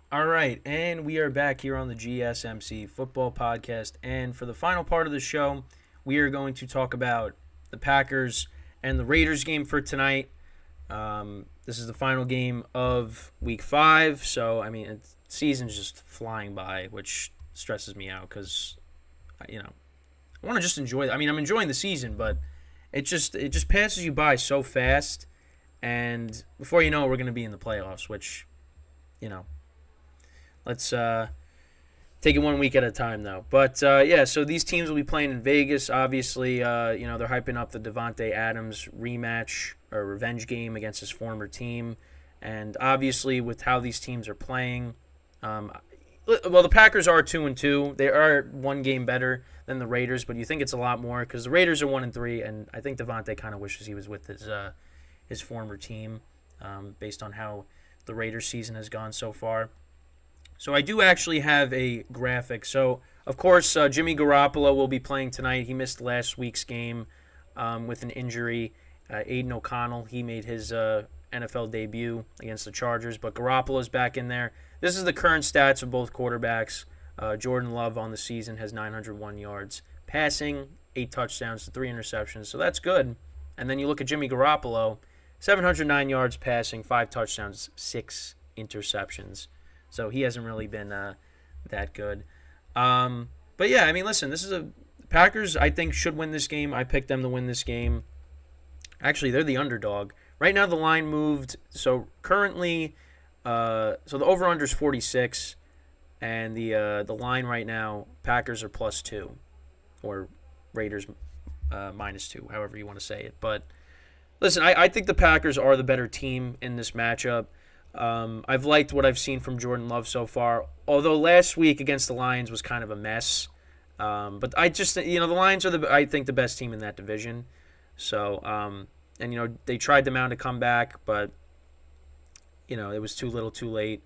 All right, and we are back here on the GSMC Football Podcast. And for the final part of the show, we are going to talk about the Packers and the Raiders game for tonight. This is the final game of Week 5, so, season's just flying by, which stresses me out because, I want to just enjoy it. I'm enjoying the season, but it just passes you by so fast, and before you know it, we're going to be in the playoffs, which, you know, let's take it 1 week at a time, though. But, so these teams will be playing in Vegas. Obviously, they're hyping up the Devontae Adams rematch or revenge game against his former team. And obviously, with how these teams are playing, the Packers are 2-2. They are one game better than the Raiders, but you think it's a lot more because the Raiders are 1-3, and I think Devontae kind of wishes he was with his former team based on how the Raiders season has gone so far. So I do actually have a graphic. So, of course, Jimmy Garoppolo will be playing tonight. He missed last week's game with an injury. Aiden O'Connell, he made his NFL debut against the Chargers, but Garoppolo's back in there. This is the current stats of both quarterbacks. Jordan Love on the season has 901 yards passing, 8 touchdowns to 3 interceptions, so that's good. And then you look at Jimmy Garoppolo, 709 yards passing, 5 touchdowns, 6 interceptions. So he hasn't really been that good. But yeah, listen, this is Packers, I think, should win this game. I picked them to win this game. Actually, they're the underdog. Right now the line moved. So currently, so the over-under is 46, and the line right now, Packers are +2, or Raiders -2, however you want to say it. But listen, I think the Packers are the better team in this matchup. I've liked what I've seen from Jordan Love so far, although last week against the Lions was kind of a mess. But I just, the Lions are, I think, the best team in that division. So, they tried to mount a comeback, but, it was too little too late.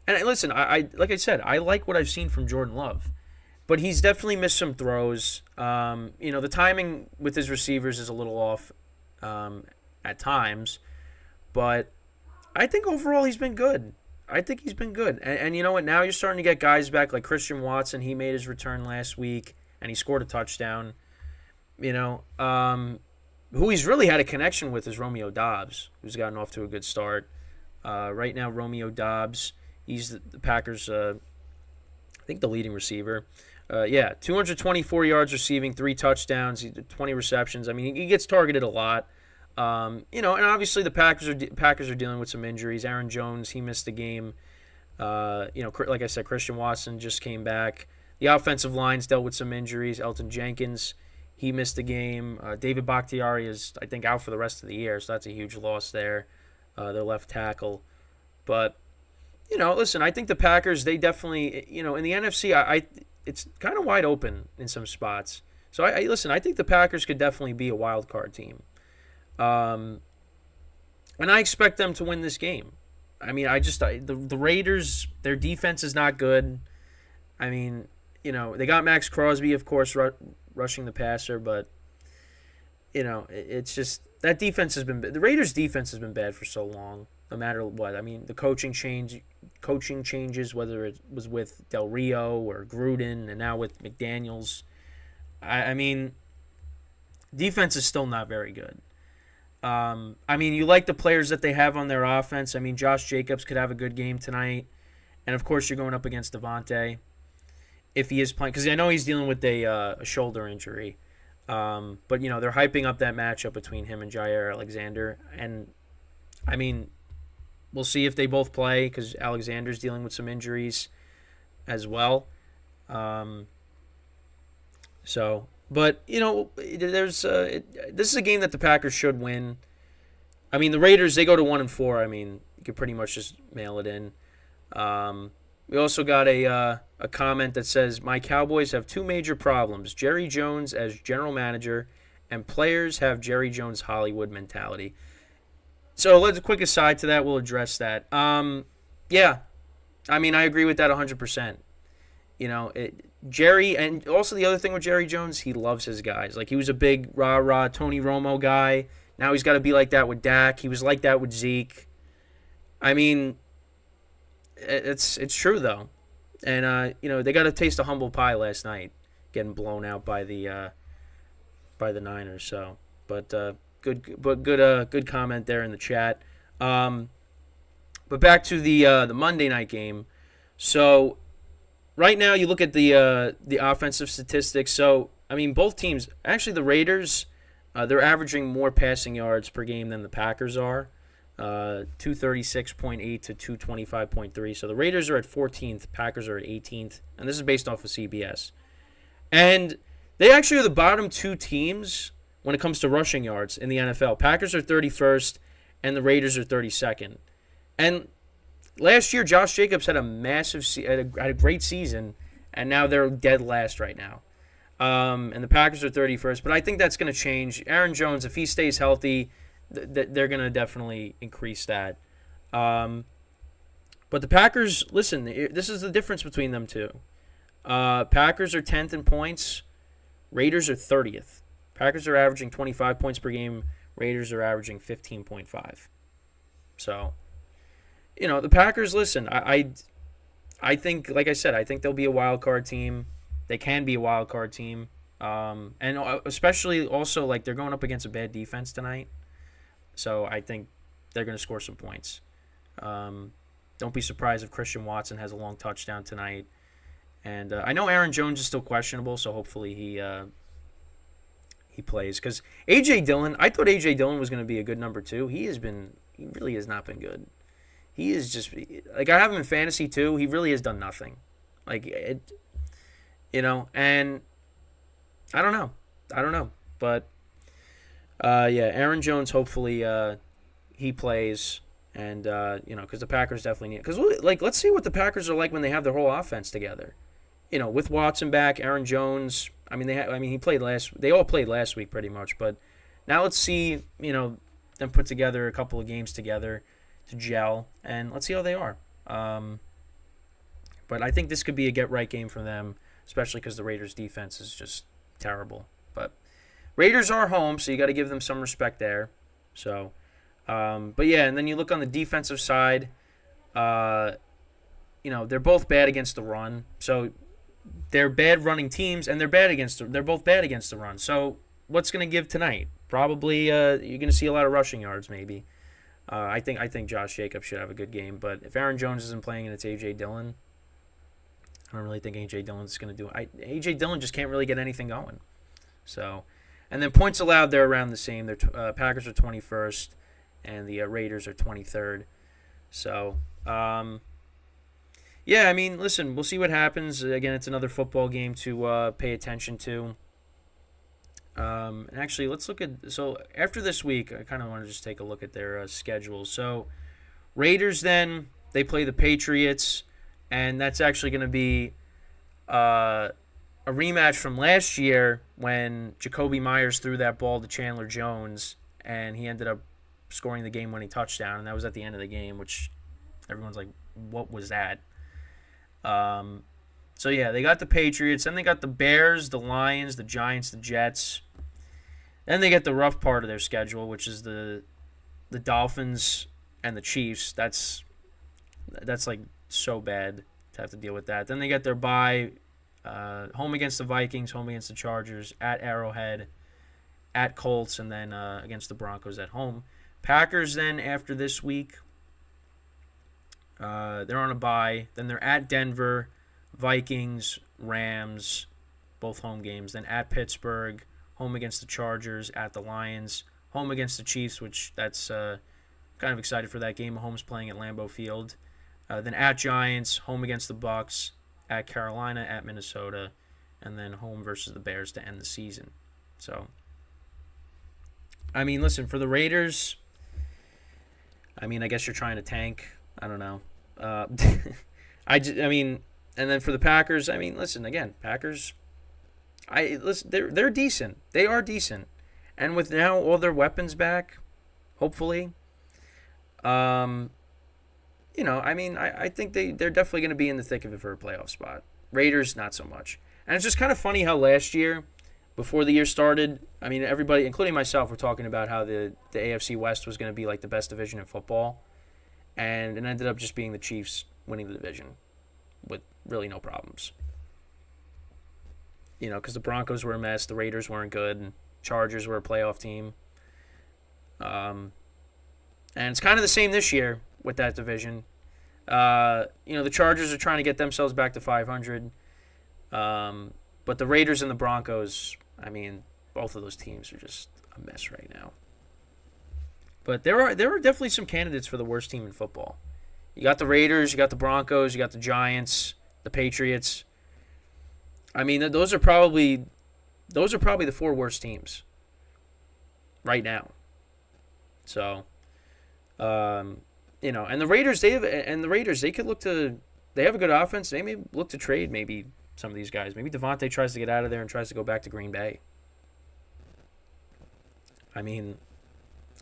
And listen, I like I said, I like what I've seen from Jordan Love. But he's definitely missed some throws. The timing with his receivers is a little off at times. But I think overall he's been good. And you know what? Now you're starting to get guys back like Christian Watson. He made his return last week, and he scored a touchdown. Who he's really had a connection with is Romeo Doubs, who's gotten off to a good start. Right now, Romeo Doubs, he's the Packers, I think, the leading receiver. 224 yards receiving, 3 touchdowns, 20 receptions. He gets targeted a lot. And obviously the Packers are dealing with some injuries. Aaron Jones, he missed the game. Like I said, Christian Watson just came back. The offensive line's dealt with some injuries. Elton Jenkins, he missed the game. David Bakhtiari is, I think, out for the rest of the year, so that's a huge loss there. Their left tackle. But, listen, I think the Packers, they definitely, in the NFC, it's kind of wide open in some spots. So, I think the Packers could definitely be a wild card team. And I expect them to win this game. The Raiders, their defense is not good. They got Max Crosby, of course, rushing the passer, but, it's just that defense has been – the Raiders' defense has been bad for so long, no matter what. The coaching changes, whether it was with Del Rio or Gruden and now with McDaniels. Defense is still not very good. You like the players that they have on their offense. Josh Jacobs could have a good game tonight. And, of course, you're going up against Devontae if he is playing. Because I know he's dealing with a shoulder injury. But, they're hyping up that matchup between him and Jair Alexander. And, we'll see if they both play because Alexander's dealing with some injuries as well. But, this is a game that the Packers should win. The Raiders, they go to 1-4. You could pretty much just mail it in. We also got a comment that says, my Cowboys have 2 major problems. Jerry Jones as general manager and players have Jerry Jones Hollywood mentality. So let's a quick aside to that. We'll address that. I agree with that 100%. Jerry, and also the other thing with Jerry Jones, he loves his guys. Like, he was a big rah-rah Tony Romo guy. Now he's got to be like that with Dak. He was like that with Zeke. it's true though, and they got a taste of humble pie last night, getting blown out by the Niners. So, good comment there in the chat. But back to the Monday night game. So right now you look at the offensive statistics. So I mean, both teams, actually the Raiders, they're averaging more passing yards per game than the Packers are. 236.8 to 225.3. So the Raiders are at 14th, Packers are at 18th, and this is based off of CBS. And they actually are the bottom two teams when it comes to rushing yards in the NFL. Packers are 31st, and the Raiders are 32nd. And last year, Josh Jacobs had a great season, and now they're dead last right now. And the Packers are 31st, but I think that's going to change. Aaron Jones, if he stays healthy, they're going to definitely increase that. But the Packers, listen, this is the difference between them two. Packers are 10th in points. Raiders are 30th. Packers are averaging 25 points per game. Raiders are averaging 15.5. So, the Packers, listen, I think, like I said, I think they'll be a wild card team. They can be a wild card team. And especially also, like, they're going up against a bad defense tonight. So I think they're going to score some points. Don't be surprised if Christian Watson has a long touchdown tonight. And I know Aaron Jones is still questionable, so hopefully he plays. Because A.J. Dillon, I thought A.J. Dillon was going to be a good number 2. He really has not been good. He is just, like, I have him in fantasy too. He really has done nothing. Like, and I don't know. But, Aaron Jones, hopefully he plays. And, because the Packers definitely need it. Because, like, let's see what the Packers are like when they have their whole offense together. With Watson back, Aaron Jones. I mean, he played they all played last week pretty much. But now let's see, them put together a couple of games together to gel. And let's see how they are. But I think this could be a get-right game for them, especially because the Raiders' defense is just terrible. But Raiders are home, so you got to give them some respect there. So, but yeah, and then you look on the defensive side. They're both bad against the run. So they're bad running teams, and they're both bad against the run. So what's going to give tonight? Probably you're going to see a lot of rushing yards, maybe. I think Josh Jacobs should have a good game, but if Aaron Jones isn't playing and it's A.J. Dillon, I don't really think A.J. Dillon's going to do it. A.J. Dillon just can't really get anything going. So, and then points allowed, they're around the same. Packers are 21st, and the Raiders are 23rd. So, yeah, I mean, listen, we'll see what happens. Again, it's another football game to pay attention to. And actually, let's look at, so after this week, I kind of want to just take a look at their schedule. So, Raiders then, they play the Patriots, and that's actually going to be a rematch from last year when Jacoby Myers threw that ball to Chandler Jones, and he ended up scoring the game-winning touchdown, and that was at the end of the game, which everyone's like, what was that? So, yeah, they got the Patriots, then they got the Bears, the Lions, the Giants, the Jets. Then they get the rough part of their schedule, which is the Dolphins and the Chiefs. That's like so bad to have to deal with that. Then they get their bye, home against the Vikings, home against the Chargers, at Arrowhead, at Colts, and then against the Broncos at home. Packers then, after this week, they're on a bye. Then they're at Denver, Vikings, Rams, both home games. Then at Pittsburgh, home against the Chargers, at the Lions, home against the Chiefs, which that's kind of excited for that game. Mahomes playing at Lambeau Field. Then at Giants, home against the Bucks, at Carolina, at Minnesota, and then home versus the Bears to end the season. So, I mean, listen, for the Raiders, I mean, I guess you're trying to tank. I don't know. I mean, and then for the Packers, I mean, listen, again, Packers, they're decent. They are decent. And with now all their weapons back, hopefully, I mean, I think they're definitely going to be in the thick of it for a playoff spot. Raiders, not so much. And it's just kind of funny how last year, before the year started, I mean, everybody, including myself, were talking about how the AFC West was going to be like the best division in football. And it ended up just being the Chiefs winning the division with really no problems. Because the Broncos were a mess, the Raiders weren't good, and Chargers were a playoff team. And it's kind of the same this year with that division. The Chargers are trying to get themselves back to 500. But the Raiders and the Broncos, both of those teams are just a mess right now. But there are definitely some candidates for the worst team in football. You got the Raiders, you got the Broncos, you got the Giants, the Patriots. Those are probably the 4 worst teams right now. So, and the Raiders, they could look to, they have a good offense. They may look to trade maybe some of these guys. Maybe Devontae tries to get out of there and tries to go back to Green Bay.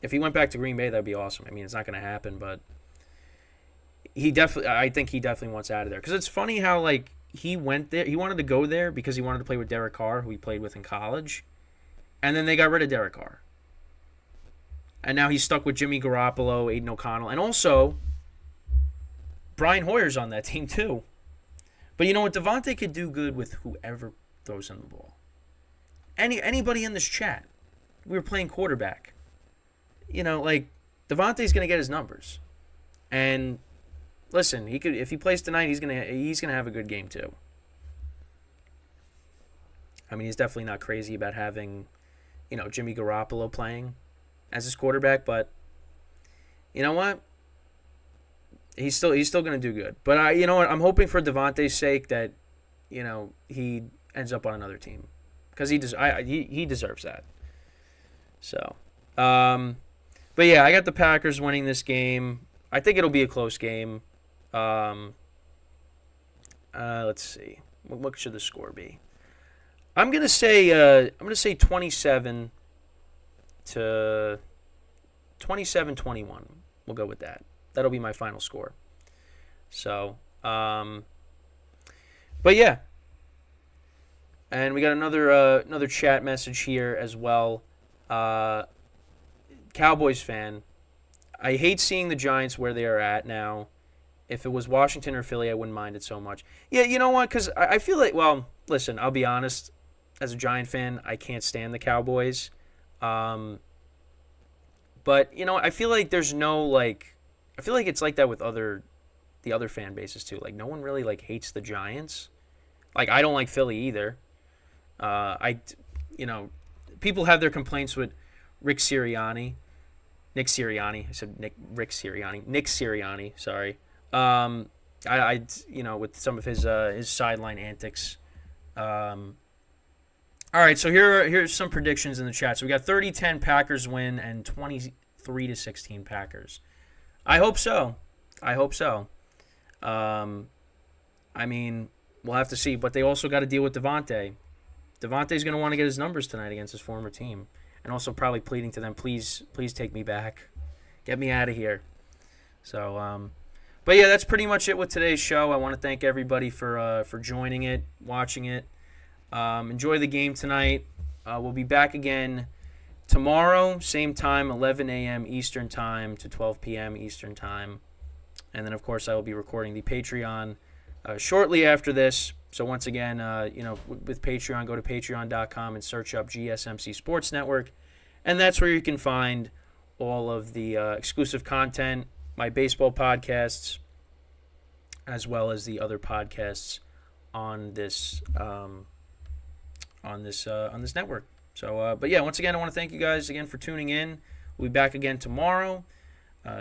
If he went back to Green Bay, that'd be awesome. It's not going to happen, but I think he definitely wants out of there. Because it's funny how, he went there. He wanted to go there because he wanted to play with Derek Carr, who he played with in college. And then they got rid of Derek Carr. And now he's stuck with Jimmy Garoppolo, Aiden O'Connell. And also, Brian Hoyer's on that team too. But you know what? Devontae could do good with whoever throws him the ball. Anybody in this chat. We were playing quarterback. Devontae's going to get his numbers. And listen, he could, if he plays tonight, he's gonna have a good game too. He's definitely not crazy about having, Jimmy Garoppolo playing as his quarterback, but you know what? He's still gonna do good. But I'm hoping for Devontae's sake that, he ends up on another team because he deserves that. So, but yeah, I got the Packers winning this game. I think it'll be a close game. Let's see. What should the score be? I'm gonna say 27 to 27-21. We'll go with that. That'll be my final score. So, but yeah. And we got another chat message here as well. Cowboys fan. I hate seeing the Giants where they are at now. If it was Washington or Philly, I wouldn't mind it so much. Yeah, you know what? Because I feel like, well, listen, I'll be honest. As a Giant fan, I can't stand the Cowboys. But, I feel like there's no, I feel like it's like that with the other fan bases too. No one really, hates the Giants. I don't like Philly either. People have their complaints with Nick Sirianni. I said Rick Sirianni. Nick Sirianni, sorry. With some of his sideline antics. All right, so here's some predictions in the chat. So we got 30-10 Packers win and 23-16 Packers. I hope so. We'll have to see, but they also got to deal with Devontae. Devontae's going to want to get his numbers tonight against his former team, and also probably pleading to them, please take me back, get me out of here. So, but yeah, that's pretty much it with today's show. I want to thank everybody for joining it, watching it. Enjoy the game tonight. We'll be back again tomorrow, same time, 11 a.m. Eastern Time to 12 p.m. Eastern Time. And then, of course, I will be recording the Patreon shortly after this. So once again, with Patreon, go to patreon.com and search up GSMC Sports Network. And that's where you can find all of the exclusive content, my baseball podcasts, as well as the other podcasts on this network. So, but yeah, once again, I want to thank you guys again for tuning in. We'll be back again tomorrow,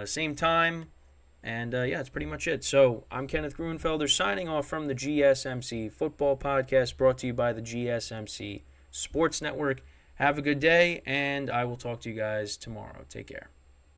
same time. And, yeah, that's pretty much it. So, I'm Kenneth Gruenfelder signing off from the GSMC Football Podcast, brought to you by the GSMC Sports Network. Have a good day, and I will talk to you guys tomorrow. Take care.